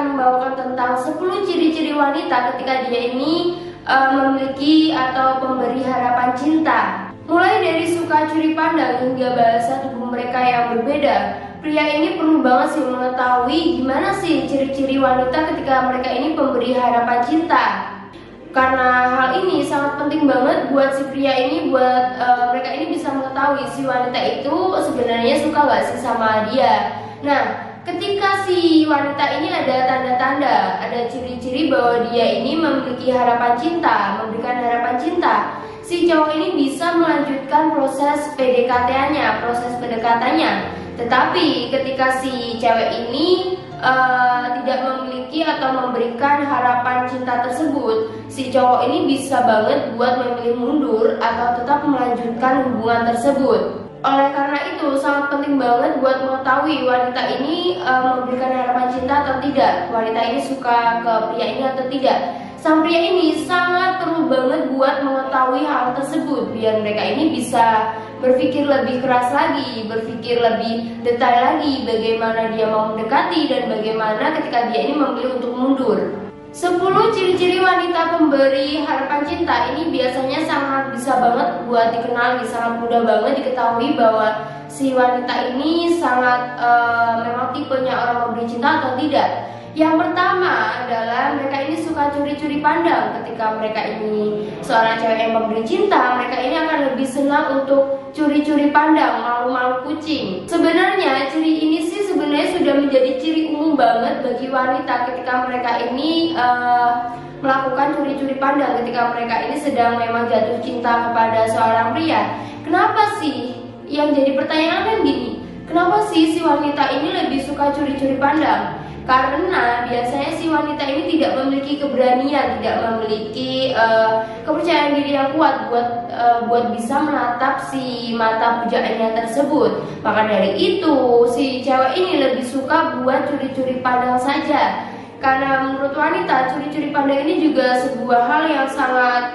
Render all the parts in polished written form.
akan membawakan tentang 10 ciri-ciri wanita ketika dia ini memiliki atau pemberi harapan cinta. Mulai dari suka curi pandang hingga bahasa tubuh mereka yang berbeda, pria ini perlu banget sih mengetahui gimana sih ciri-ciri wanita ketika mereka ini pemberi harapan cinta. Karena hal ini sangat penting banget buat si pria ini, buat mereka ini bisa mengetahui si wanita itu sebenarnya suka gak sih sama dia. Nah, ketika si wanita ini ada tanda-tanda, ada ciri-ciri bahwa dia ini memiliki harapan cinta, memberikan harapan cinta, si cowok ini bisa melanjutkan proses PDKT-nya, proses pendekatannya. Tetapi ketika si cewek ini tidak memiliki atau memberikan harapan cinta tersebut, si cowok ini bisa banget buat memilih mundur atau tetap melanjutkan hubungan tersebut. Oleh karena itu sangat penting banget buat mengetahui wanita ini memberikan harapan cinta atau tidak, wanita ini suka ke pria ini atau tidak. Sang pria ini sangat perlu banget buat mengetahui hal tersebut biar mereka ini bisa berpikir lebih keras lagi, berpikir lebih detail lagi bagaimana dia mau mendekati dan bagaimana ketika dia ini memilih untuk mundur. 10 ciri-ciri wanita pemberi harapan cinta ini biasanya sangat bisa banget buat dikenali, sangat mudah banget diketahui bahwa si wanita ini sangat memang tipenya orang memberi cinta atau tidak. Yang pertama adalah mereka ini suka curi-curi pandang. Ketika mereka ini seorang cewek yang memberi cinta, mereka ini akan lebih senang untuk curi-curi pandang, malu-malu kucing. Sebenarnya ciri ini sih sebenarnya sudah menjadi ciri umum banget bagi wanita ketika mereka ini melakukan curi-curi pandang, ketika mereka ini sedang memang jatuh cinta kepada seorang pria. Kenapa sih? Yang jadi pertanyaan kan gini, kenapa sih si wanita ini lebih suka curi-curi pandang? Karena biasanya si wanita ini tidak memiliki keberanian, tidak memiliki kepercayaan diri yang kuat buat bisa menatap si mata pujaannya tersebut. Maka dari itu si cewek ini lebih suka buat curi-curi pandang saja. Karena menurut wanita curi-curi pandang ini juga sebuah hal yang sangat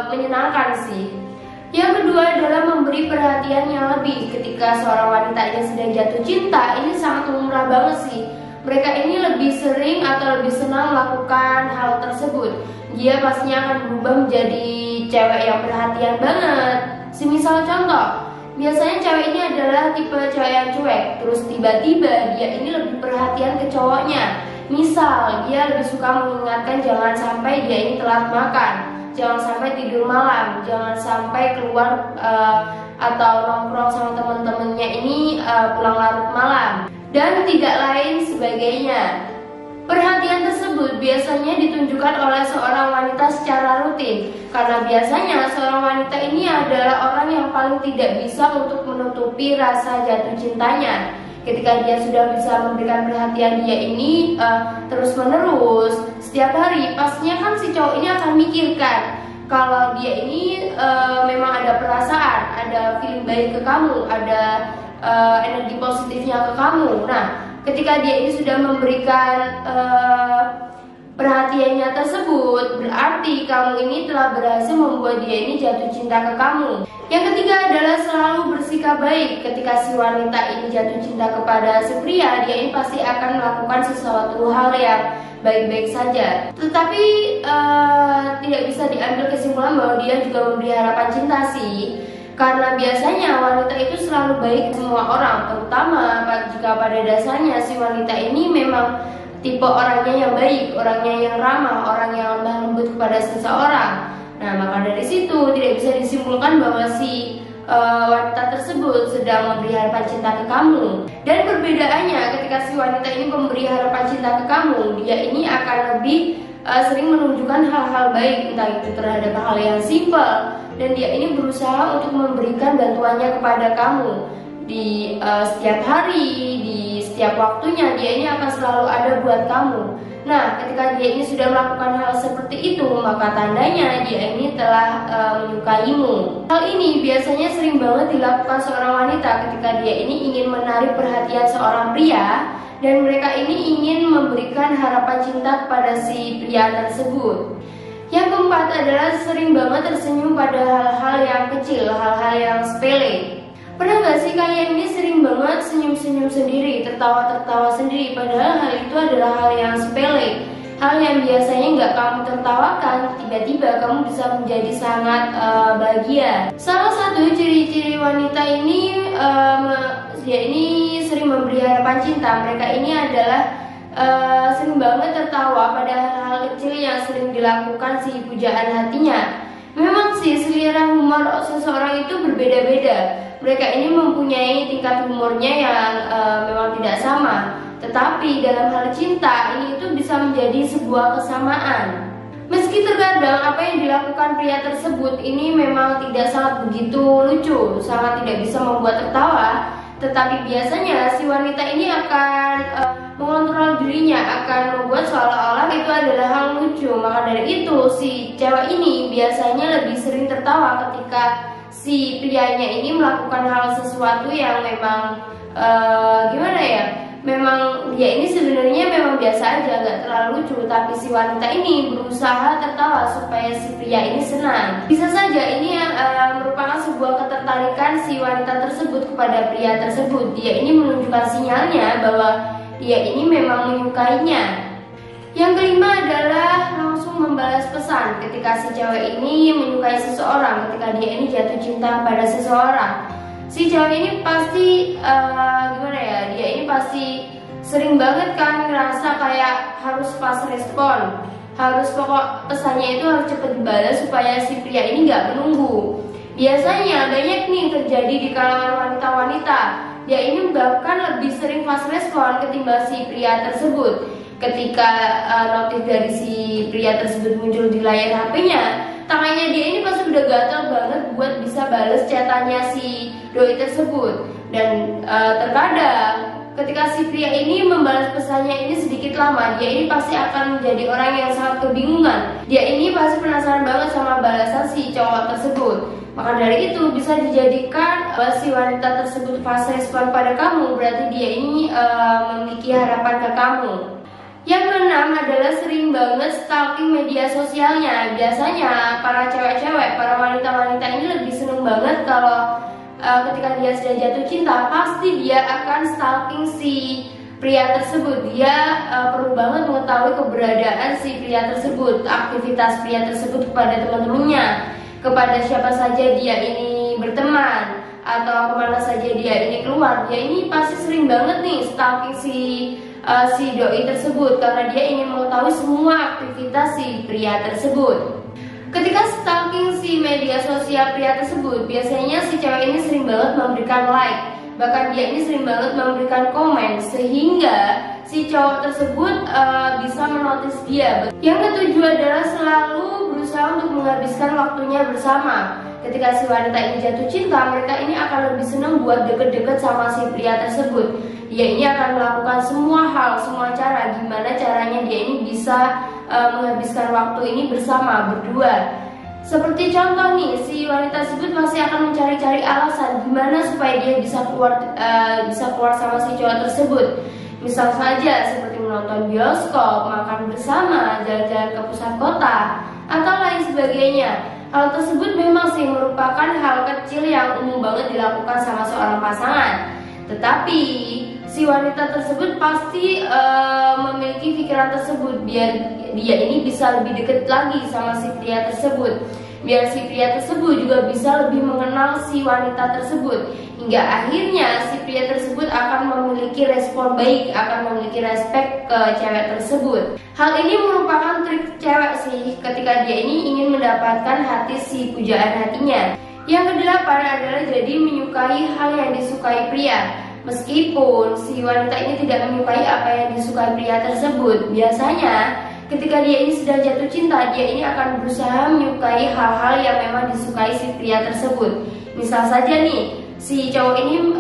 menyenangkan sih. Yang kedua adalah memberi perhatian yang lebih. Ketika seorang wanita ini sedang jatuh cinta, ini sangat lumrah banget sih. Mereka ini lebih sering atau lebih senang melakukan hal tersebut. Dia pastinya akan berubah menjadi cewek yang perhatian banget. Semisal contoh, biasanya cewek ini adalah tipe cewek yang cuek, terus tiba-tiba dia ini lebih perhatian ke cowoknya. Misal, dia lebih suka mengingatkan jangan sampai dia ini telat makan, jangan sampai tidur malam, jangan sampai keluar atau nongkrong sama temen-temennya ini pulang larut malam, dan tidak lain sebagainya. Perhatian tersebut biasanya ditunjukkan oleh seorang wanita secara rutin, karena biasanya seorang wanita ini adalah orang yang paling tidak bisa untuk menutupi rasa jatuh cintanya. Ketika dia sudah bisa memberikan perhatian dia ini terus menerus setiap hari, pastinya kan si cowok ini akan mikirkan kalau dia ini memang ada perasaan, ada feeling baik ke kamu, ada energi positifnya ke kamu. Nah, ketika dia ini sudah memberikan perhatiannya tersebut, berarti kamu ini telah berhasil membuat dia ini jatuh cinta ke kamu. Yang ketiga adalah selalu bersikap baik. Ketika si wanita ini jatuh cinta kepada si pria, dia ini pasti akan melakukan sesuatu hal yang baik-baik saja. Tetapi tidak bisa diambil kesimpulan bahwa dia juga memberi harapan cinta sih. Karena biasanya wanita itu selalu baik ke semua orang, terutama jika pada dasarnya si wanita ini memang tipe orangnya yang baik, orangnya yang ramah, orang yang lemah lembut kepada seseorang. Nah, maka dari situ tidak bisa disimpulkan bahwa si wanita tersebut sedang memberi harapan cinta ke kamu. Dan perbedaannya ketika si wanita ini memberi harapan cinta ke kamu, dia ini akan lebih sering menunjukkan hal-hal baik, entah itu terhadap hal yang simpel, dan dia ini berusaha untuk memberikan bantuannya kepada kamu di setiap hari, di setiap waktunya. Dia ini akan selalu ada buat kamu. Nah, ketika dia ini sudah melakukan hal seperti itu, maka tandanya dia ini telah menyukaimu. Hal ini biasanya sering banget dilakukan seorang wanita ketika dia ini ingin menarik perhatian seorang pria, dan mereka ini ingin memberikan harapan cinta kepada si pria tersebut. Yang keempat adalah sering banget tersenyum pada hal-hal yang kecil, hal-hal yang sepele. Pernah nggak sih kalian ini sering banget senyum-senyum sendiri, tertawa-tertawa sendiri, padahal hal itu adalah hal yang sepele, hal yang biasanya nggak kamu tertawakan, tiba-tiba kamu bisa menjadi sangat bahagia. Salah satu ciri-ciri wanita ini, dia ini sering memberi harapan cinta. Mereka ini adalah sering banget tertawa pada hal-hal kecil yang sering dilakukan si pujaan hatinya. Memang sih selera humor seseorang itu berbeda-beda. Mereka ini mempunyai tingkat humornya yang memang tidak sama. Tetapi dalam hal cinta ini itu bisa menjadi sebuah kesamaan. Meski terkadang apa yang dilakukan pria tersebut ini memang tidak sangat begitu lucu, sangat tidak bisa membuat tertawa, tetapi biasanya si wanita ini akan mengontrol dirinya, akan membuat seolah-olah itu adalah hal lucu. Maka dari itu si cewek ini biasanya lebih sering tertawa ketika si prianya ini melakukan hal sesuatu yang memang memang dia ini sebenarnya memang biasa aja, gak terlalu lucu, tapi si wanita ini berusaha tertawa supaya si pria ini senang. Bisa saja ini merupakan sebuah ketertarikan si wanita tersebut kepada pria tersebut. Dia ini menunjukkan sinyalnya bahwa dia ini memang menyukainya. Yang kelima adalah langsung membalas pesan. Ketika si cewek ini menyukai seseorang, ketika dia ini jatuh cinta pada seseorang, si cewek ini pasti dia ini pasti sering banget kan ngerasa kayak harus fast respon, harus pokok pesannya itu harus cepat dibalas supaya si pria ini nggak menunggu. Biasanya banyak nih terjadi di kalangan wanita-wanita, dia ini bahkan lebih sering fast respon ketimbang si pria tersebut. Ketika notif dari si pria tersebut muncul di layar HP-nya, tangannya dia ini pasti udah gatel banget buat bisa bales chatannya si doi tersebut. Dan terkadang ketika si pria ini membalas pesannya ini sedikit lama, dia ini pasti akan menjadi orang yang sangat kebingungan. Dia ini pasti penasaran banget sama balasan si cowok tersebut. Maka dari itu bisa dijadikan si wanita tersebut fast respon pada kamu, berarti dia ini memiliki harapan ke kamu. Yang keenam adalah sering banget stalking media sosialnya. Biasanya para cewek-cewek, para wanita-wanita ini lebih seneng banget kalau ketika dia sudah jatuh cinta, pasti dia akan stalking si pria tersebut. Dia perlu banget mengetahui keberadaan si pria tersebut, aktivitas pria tersebut kepada teman-temannya, kepada siapa saja dia ini berteman, atau kemana saja dia ini keluar. Dia ini pasti sering banget nih stalking si doi tersebut, karena dia ingin mengetahui semua aktivitas si pria tersebut. Ketika stalking si media sosial pria tersebut, biasanya si cewek ini sering banget memberikan like, bahkan dia ini sering banget memberikan komen, sehingga si cowok tersebut bisa menotis dia. Yang ketujuh adalah selalu berusaha untuk menghabiskan waktunya bersama. Ketika si wanita ini jatuh cinta, mereka ini akan lebih senang buat deket-deket sama si pria tersebut. Dia ini akan melakukan semua hal, semua cara, gimana caranya dia ini bisa menghabiskan waktu ini bersama, berdua. Seperti contoh nih, si wanita tersebut masih akan mencari-cari alasan gimana supaya dia bisa keluar sama si cowok tersebut. Misal saja seperti menonton bioskop, makan bersama, jalan-jalan ke pusat kota, atau lain sebagainya. Hal tersebut memang sih merupakan hal kecil yang umum banget dilakukan sama seorang pasangan. Tetapi si wanita tersebut pasti memiliki pikiran tersebut biar dia ini bisa lebih dekat lagi sama si pria tersebut, biar si pria tersebut juga bisa lebih mengenal si wanita tersebut, hingga akhirnya si pria tersebut akan memiliki respon baik, akan memiliki respect ke cewek tersebut. Hal ini merupakan trik cewek sih ketika dia ini ingin mendapatkan hati si pujaan hatinya. Yang kedelapan adalah jadi menyukai hal yang disukai pria. Meskipun si wanita ini tidak menyukai apa yang disukai pria tersebut, biasanya ketika dia ini sudah jatuh cinta, dia ini akan berusaha menyukai hal-hal yang memang disukai si pria tersebut. Misal saja nih, si cowok ini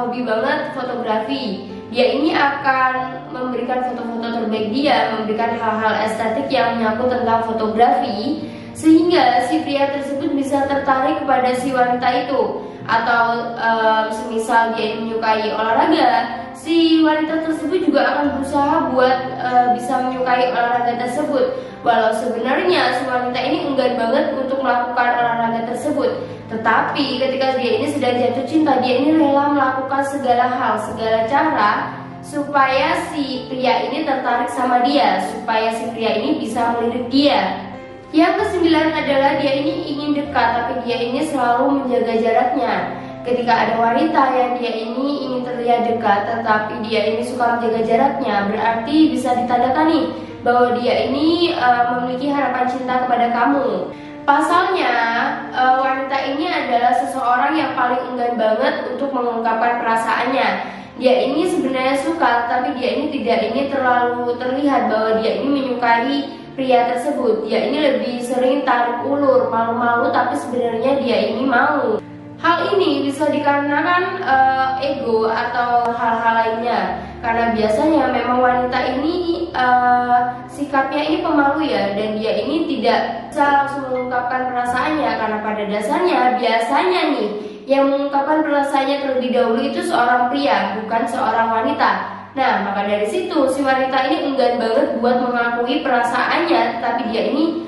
hobi banget fotografi. Dia ini akan memberikan foto-foto terbaik dia, memberikan hal-hal estetik yang menyangkut tentang fotografi, sehingga si pria tersebut bisa tertarik kepada si wanita itu. Atau semisal dia ini menyukai olahraga, si wanita tersebut juga akan berusaha buat bisa menyukai olahraga tersebut. Walau sebenarnya si wanita ini enggan banget untuk melakukan olahraga tersebut, tetapi ketika dia ini sudah jatuh cinta, dia ini rela melakukan segala hal, segala cara supaya si pria ini tertarik sama dia, supaya si pria ini bisa melirik dia. Yang kesembilan adalah dia ini ingin dekat, tapi dia ini selalu menjaga jaraknya. Ketika ada wanita yang dia ini ingin terlihat dekat, tetapi dia ini suka menjaga jaraknya, berarti bisa ditandakani bahwa dia ini memiliki harapan cinta kepada kamu. Pasalnya, wanita ini adalah seseorang yang paling enggan banget untuk mengungkapkan perasaannya. Dia ini sebenarnya suka, tapi dia ini tidak ingin terlalu terlihat bahwa dia ini menyukai pria tersebut. Dia ini lebih sering tarik ulur, malu-malu, tapi sebenarnya dia ini mau. Hal ini bisa dikarenakan ego atau hal-hal lainnya. Karena biasanya memang wanita ini sikapnya ini pemalu ya, dan dia ini tidak bisa langsung mengungkapkan perasaannya. Karena pada dasarnya biasanya nih yang mengungkapkan perasaannya terlebih dahulu itu seorang pria, bukan seorang wanita. Nah, maka dari situ si wanita ini enggan banget buat mengakui perasaannya, tetapi dia ini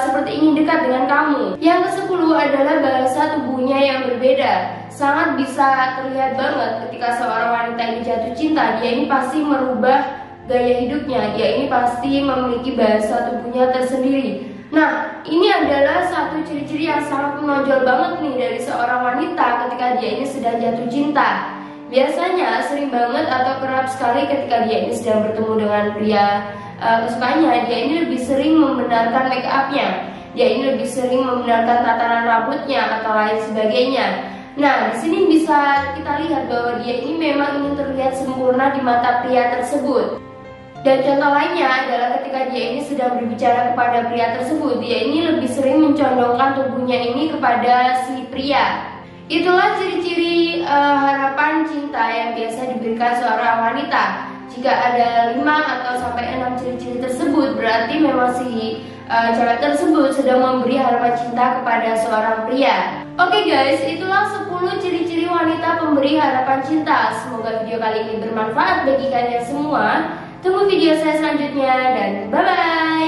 seperti ingin dekat dengan kamu. Yang ke-10 adalah bahasa tubuhnya yang berbeda. Sangat bisa terlihat banget ketika seorang wanita ini jatuh cinta, dia ini pasti merubah gaya hidupnya, dia ini pasti memiliki bahasa tubuhnya tersendiri. Nah, ini adalah satu ciri-ciri yang sangat menonjol banget nih dari seorang wanita ketika dia ini sedang jatuh cinta. Biasanya sering banget atau kerap sekali ketika dia ini sedang bertemu dengan pria kesukaannya, dia ini lebih sering membenarkan make upnya, dia ini lebih sering membenarkan tatanan rambutnya atau lain sebagainya. Nah, di sini bisa kita lihat bahwa dia ini memang ingin terlihat sempurna di mata pria tersebut. Dan contoh lainnya adalah ketika dia ini sedang berbicara kepada pria tersebut, dia ini lebih sering mencondongkan tubuhnya ini kepada si pria. Itulah ciri-ciri harapan cinta yang biasa diberikan seorang wanita. Jika ada 5 atau sampai 6 ciri-ciri tersebut, berarti memang si cewek tersebut sedang memberi harapan cinta kepada seorang pria. Oke guys, itulah 10 ciri-ciri wanita pemberi harapan cinta. Semoga video kali ini bermanfaat bagi kalian semua. Tunggu video saya selanjutnya dan bye-bye.